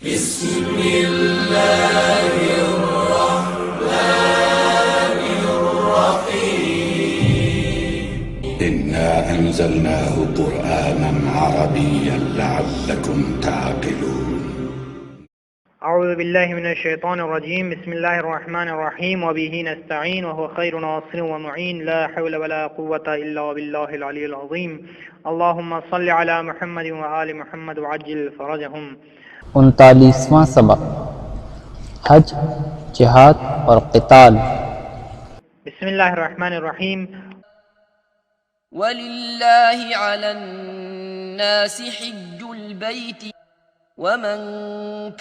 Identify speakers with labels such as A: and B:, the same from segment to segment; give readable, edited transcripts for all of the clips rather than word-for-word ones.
A: بسم الله الرحمن الرحيم إنا أنزلناه قرآنا عربيا لعلكم تعقلون
B: أعوذ بالله من الشيطان الرجيم بسم الله الرحمن الرحيم وبه نستعين وهو خير ناصر ومعين لا حول ولا قوة إلا بالله العلي العظيم اللهم صل على محمد وآل محمد وعجل فرجهم
C: 39واں سبق حج، جہاد اور قتال۔
B: بسم اللہ الرحمن الرحیم۔
D: وَلِلَّهِ عَلَى النَّاسِ حِجُّ الْبَيْتِ وَمَن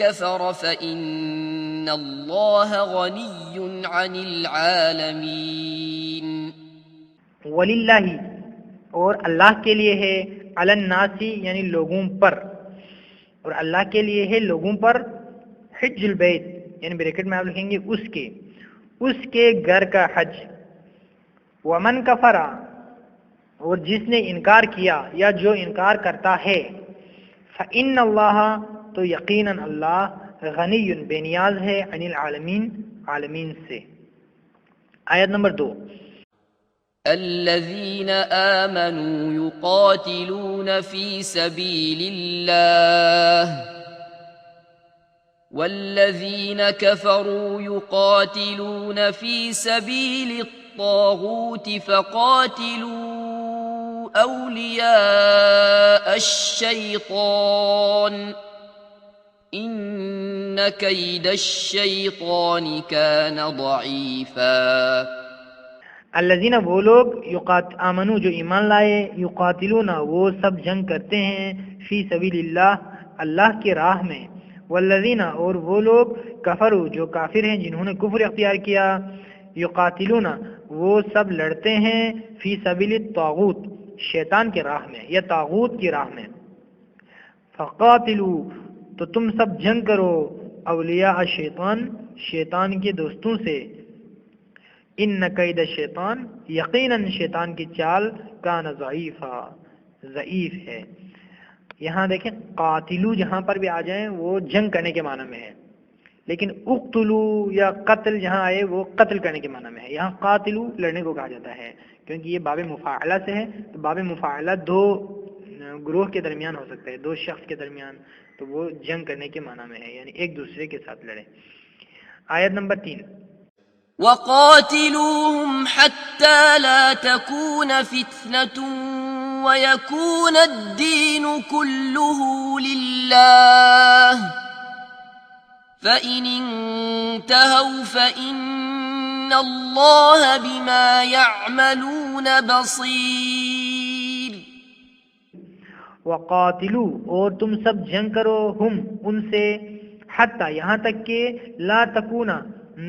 D: كَفَرَ فَإِنَّ اللَّهَ غَنِيٌّ عَنِ الْعَالَمِينَ۔
B: وَلِلَّهِ اور اللہ کے لیے ہے، علی الناس یعنی لوگوں پر، اور اللہ کے لیے ہے لوگوں پر، حج البیت یعنی بریکٹ میں آپ لکھیں گے اس کے گھر کا حج، ومن کفر اور جس نے انکار کیا یا جو انکار کرتا ہے، فإن اللہ تو یقیناً اللہ غنی بے نیاز ہے، عن العالمین عالمین سے۔ آیت نمبر 2۔
D: الذين آمنوا يقاتلون في سبيل الله والذين كفروا يقاتلون في سبيل الطاغوت فقاتلوا أولياء الشيطان إن كيد الشيطان كان ضعيفا۔
B: الذین وہ لوگ آمنو جو ایمان لائے، یقاتلون وہ سب جنگ کرتے ہیں، فی سبیل اللہ اللہ کی راہ میں، والذین اور وہ لوگ کفروا جو کافر ہیں جنہوں نے کفر اختیار کیا، یقاتلون وہ سب لڑتے ہیں، فی سبیل الطاغوت شیطان کی راہ میں یا طاغوت کی راہ میں، فقاتلوا تو تم سب جنگ کرو، اولیاء شیطان شیطان کے دوستوں سے، ان قید شیطان یقیناً شیطان کی چال کان ضعیفا ضعیف ہے۔ یہاں دیکھیں قاتلو جہاں پر بھی آ جائیں وہ جنگ کرنے کے معنی میں ہے، لیکن اقتلو یا قتل جہاں آئے وہ قتل کرنے کے معنی میں ہے۔ یہاں قاتلو لڑنے کو کہا جاتا ہے کیونکہ یہ باب مفاعلہ سے ہے، تو باب مفاعلہ دو گروہ کے درمیان ہو سکتا ہے، دو شخص کے درمیان، تو وہ جنگ کرنے کے معنی میں ہے، یعنی ایک دوسرے کے ساتھ لڑے۔ آیت نمبر 3۔
D: وقاتلوهم حتى لا تكون فتنة ويكون الدين كله لله فإن انتهوا فإن الله بما يعملون بصير۔
B: وقاتلو اور تم سب جنگ کرو، ہم ان سے، حتی یہاں تک کہ لا تکونا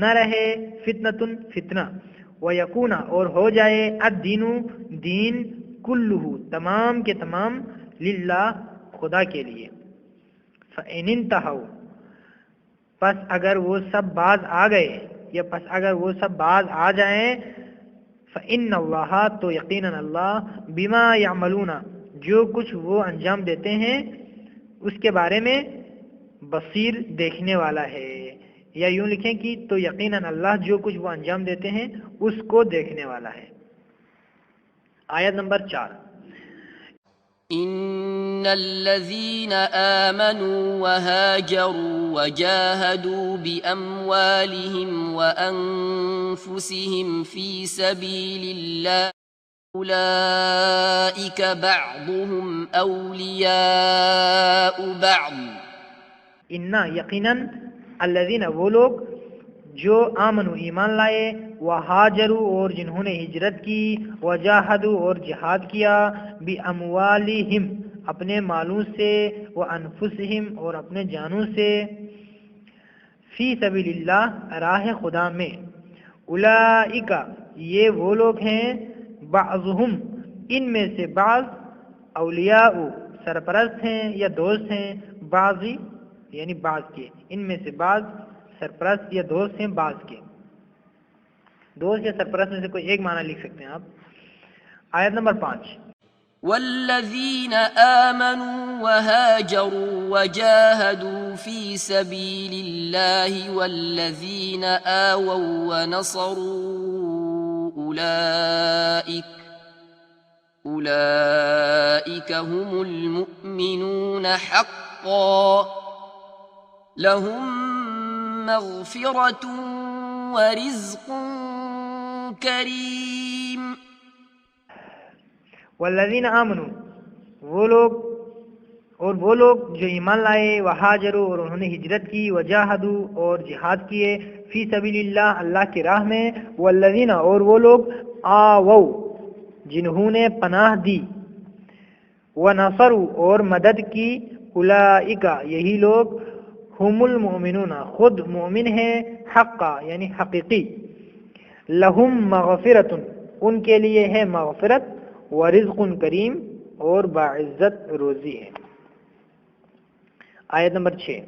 B: نہ رہے، فتنتن فتنہ، ویکونا اور ہو جائے، الدین دین، کلہ تمام کے تمام، للہ خدا کے لیے۔ فإن انتہوا پس اگر وہ سب باز آ گئے یا پس اگر وہ سب باز آ جائیں، فإن اللہ تو یقیناً اللہ، بما یعملون جو کچھ وہ انجام دیتے ہیں اس کے بارے میں، بصیر دیکھنے والا ہے، یا یوں لکھیں کہ تو یقیناً اللہ جو کچھ وہ انجام دیتے ہیں اس کو دیکھنے والا ہے۔ آیت نمبر 4۔
D: ان الذين آمنوا وهاجروا وجاهدوا بأموالهم وأنفسهم في سبيل الله أولئك بعضهم أولياء بعض۔
B: انا یقیناً الذین وہ لوگ جو آمنوا ایمان لائے، وہاجروا اور جنہوں نے ہجرت کی، وجاہدوا اور جہاد کیا، باموالہم اپنے مالوں سے، وانفسہم اور اپنے جانوں سے، فی سبیل اللہ راہ خدا میں، اولئک یہ وہ لوگ ہیں، بعضہم ان میں سے بعض، اولیاء سرپرست ہیں یا دوست ہیں، بعضی یعنی بعض کے، ان میں سے بعض سرپرست یا دوست ہیں بعض کے۔ دوست یا سرپرست میں سے کوئی ایک معنی لکھ سکتے ہیں آپ۔ آیت نمبر 5۔
D: والذين آمنوا وهاجروا وجاهدوا في سبيل الله والذين آووا ونصروا أولئك هم المؤمنون حقا لهم مغفرة ورزق کریم.
B: والذین آمنوا، وہ لوگ جو ایمان لائے، وہاجروا اور انہوں نے ہجرت کی، وجاہدوا اور جہاد کیے، فی سبیل اللہ اللہ کی راہ میں، والذین اور وہ لوگ آووا جنہوں نے پناہ دی، ونصروا اور مدد کی، اولئک یہی لوگ ہم المؤمنون خود مومن ہیں، حقا یعنی حقیقی، لہم مغفرت ان کے لیے ہے مغفرت، ورزق کریم اور باعزت روزی ہے. آیت نمبر 6.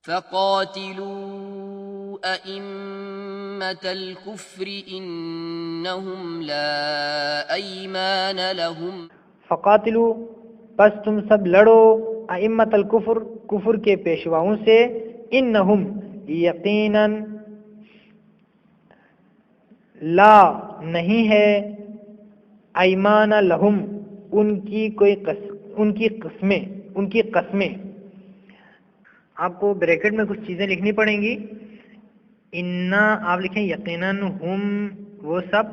D: فقاتلوا أئمة الكفر إنهم لا أيمان لهم.
B: فقاتلوا پس تم سب لڑو، ائمۃ الکفر کفر کے پیشواؤں سے، انہم یقیناً، لا نہیں ہے، ایمان لہم ان کی قسمیں. آپ کو بریکٹ میں کچھ چیزیں لکھنی پڑیں گی. انا آپ لکھیں یقیناً، ہم وہ سب،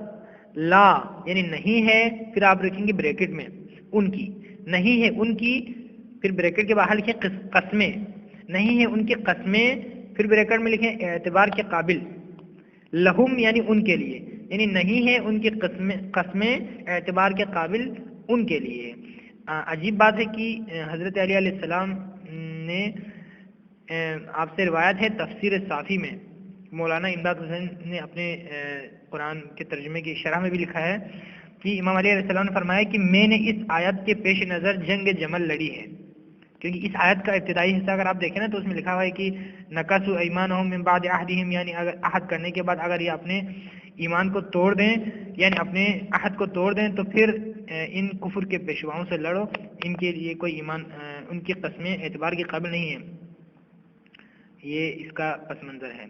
B: لا یعنی نہیں ہے، پھر آپ لکھیں گے بریکٹ میں ان کی، نہیں ہے ان کی، پھر بریکٹ کے باہر لکھیں قسمیں، نہیں ہے ان کی قسمیں، پھر بریکٹ میں لکھیں اعتبار کے قابل، لہم یعنی ان کے لیے، یعنی نہیں ہے ان کی قسمیں اعتبار کے قابل ان کے لیے. عجیب بات ہے کہ حضرت علی علیہ السلام نے آپ سے روایت ہے تفسیر صافی میں، مولانا امداد حسین نے اپنے قرآن کے ترجمے کی شرح میں بھی لکھا ہے کہ امام علی علیہ السلام نے فرمایا کہ میں نے اس آیت کے پیش نظر جنگ جمل لڑی ہے، کیونکہ اس آیت کا ابتدائی حصہ اگر آپ دیکھیں نا تو اس میں لکھا ہوا ہے کہ نقصوا ایمانہم من بعد عہدہم، یعنی اگر عہد کرنے کے بعد اگر یہ اپنے ایمان کو توڑ دیں، یعنی اپنے عہد کو توڑ دیں، تو پھر ان کفر کے پیشواؤں سے لڑو، ان کے لیے کوئی ایمان، ان کی قسمیں اعتبار کے قابل نہیں ہیں. یہ اس کا پس منظر ہے.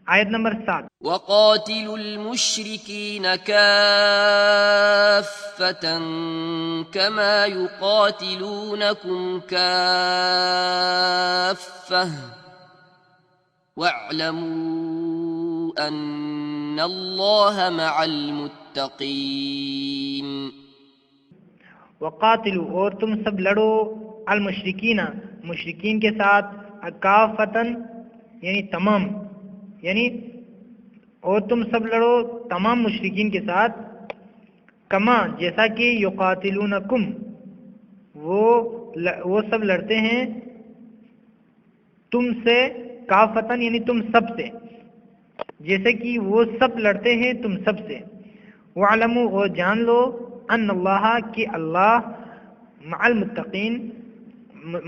B: آیت نمبر 7.
D: وقاتلوا المشركين كافة كما يقاتلونكم كافة واعلموا أن الله مع المتقين.
B: وقاتلوا اور تم سب لڑو، المشرکین مشرکین کے ساتھ، کافتاً یعنی تمام، یعنی اور تم سب لڑو تمام مشرکین کے ساتھ، کما جیسا کہ یقاتلونکم وہ سب لڑتے ہیں تم سے، کافتاً یعنی تم سب سے، جیسے کہ وہ سب لڑتے ہیں تم سب سے. وعلموا اور جان لو، ان اللہ کہ اللہ مع المتقین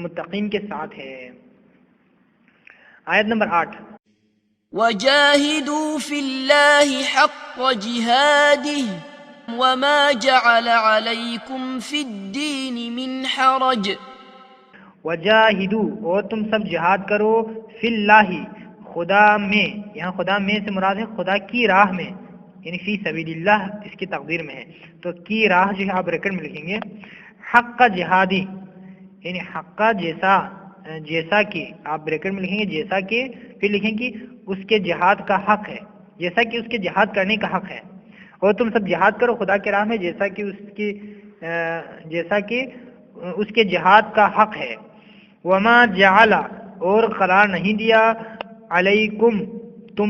B: متقین کے ساتھ ہے. آیت نمبر 8.
D: وجاهدوا في الله حق جهاده وما جعل عليكم في الدين من حرج.
B: وجاہدوا اور تم سب جہاد کرو، فی اللہ خدا میں، یہاں خدا میں سے مراد ہے خدا کی راہ میں، یعنی فی سبیل اللہ اس کی تقدیر میں ہے، تو کی راہ جو ہے آپ ریکٹ میں لکھیں گے، حق جہادی یعنی حق جیسا کہ آپ بریکٹ میں لکھیں گے جیسا کہ، پھر لکھیں کہ اس کے جہاد کا حق ہے، جیسا کہ اس کے جہاد کرنے کا حق ہے، اور تم سب جہاد کرو خدا کے راہ میں جیسا کہ اس کے جہاد کا حق ہے. وما جعل اور قرار نہیں دیا، علیکم تم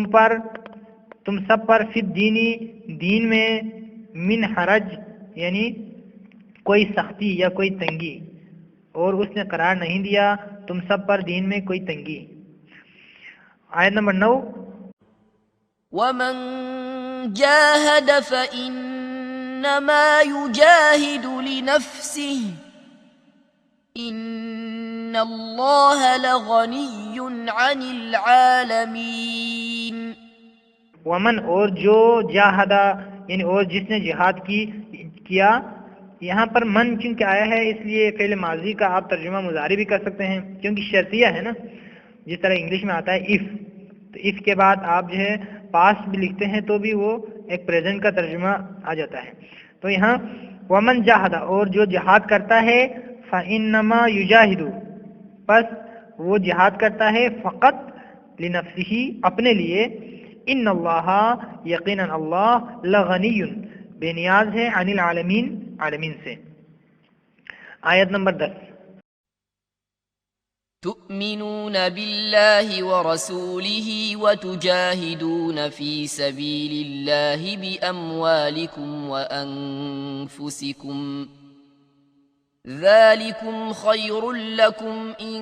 B: سب پر، فی دین میں، من حرج یعنی کوئی سختی یا کوئی تنگی، اور اس نے قرار نہیں دیا تم سب پر دین میں کوئی تنگی. آیت نمبر 9.
D: ومن جاهد فإنما يجاهد لنفسه إن الله لغني عن العالمين.
B: ومن اور جو جاہدہ یعنی اور جس نے جہاد کیا. یہاں پر من چونکہ آیا ہے اس لیے فعل ماضی کا آپ ترجمہ مضارع بھی کر سکتے ہیں کیونکہ شرطیہ ہے نا، جس طرح انگلش میں آتا ہے اف، تو اف کے بعد آپ جو ہے پاسٹ بھی لکھتے ہیں تو بھی وہ ایک پریزنٹ کا ترجمہ آ جاتا ہے. تو یہاں ومن جاہدہ اور جو جہاد کرتا ہے فإنما یجاہد، پس وہ جہاد کرتا ہے فقط لنفسہ اپنے لیے. ان اللہ یقینا اللہ لغنی بے نیاز ہے عن العالمین عالمین سے. آیت نمبر 10.
D: تؤمنون بالله ورسوله وتجاهدون في سبيل الله بأموالكم وأنفسكم ذلكم خير لكم إن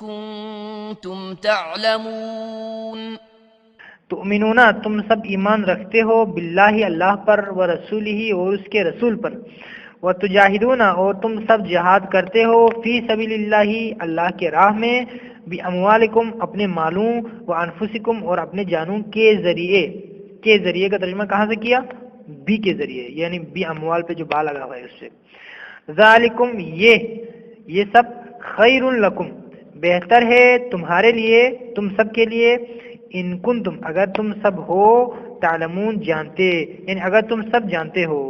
D: كنتم تعلمون.
B: تؤمنون تم سب ایمان رکھتے ہو باللہ اللہ پر ورسولہ اور اس کے رسول پر، وتجاہدون اور تم سب جہاد کرتے ہو فی سبیل اللہ اللہ کے راہ میں، باموالکم اپنے مالوں، وانفسکم اور اپنے جانوں کے ذریعے. کے ذریعے کا ترجمہ کہاں سے کیا؟ بی کے ذریعے، یعنی بی اموال پہ جو با لگا ہوا ہے اس سے. ذالکم یہ سب خیر لکم بہتر ہے تمہارے لیے، تم سب کے لیے، ان کنتم اگر تم سب ہو، تعلمون جانتے، یعنی اگر تم سب جانتے ہو.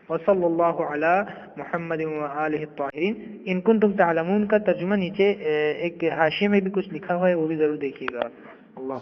B: وصلی اللہ علی محمد وآلہ الطاہرین. ان کنتم تعلمون کا ترجمہ نیچے ایک حاشیے میں بھی کچھ لکھا ہوا ہے، وہ بھی ضرور دیکھیے گا. اللہ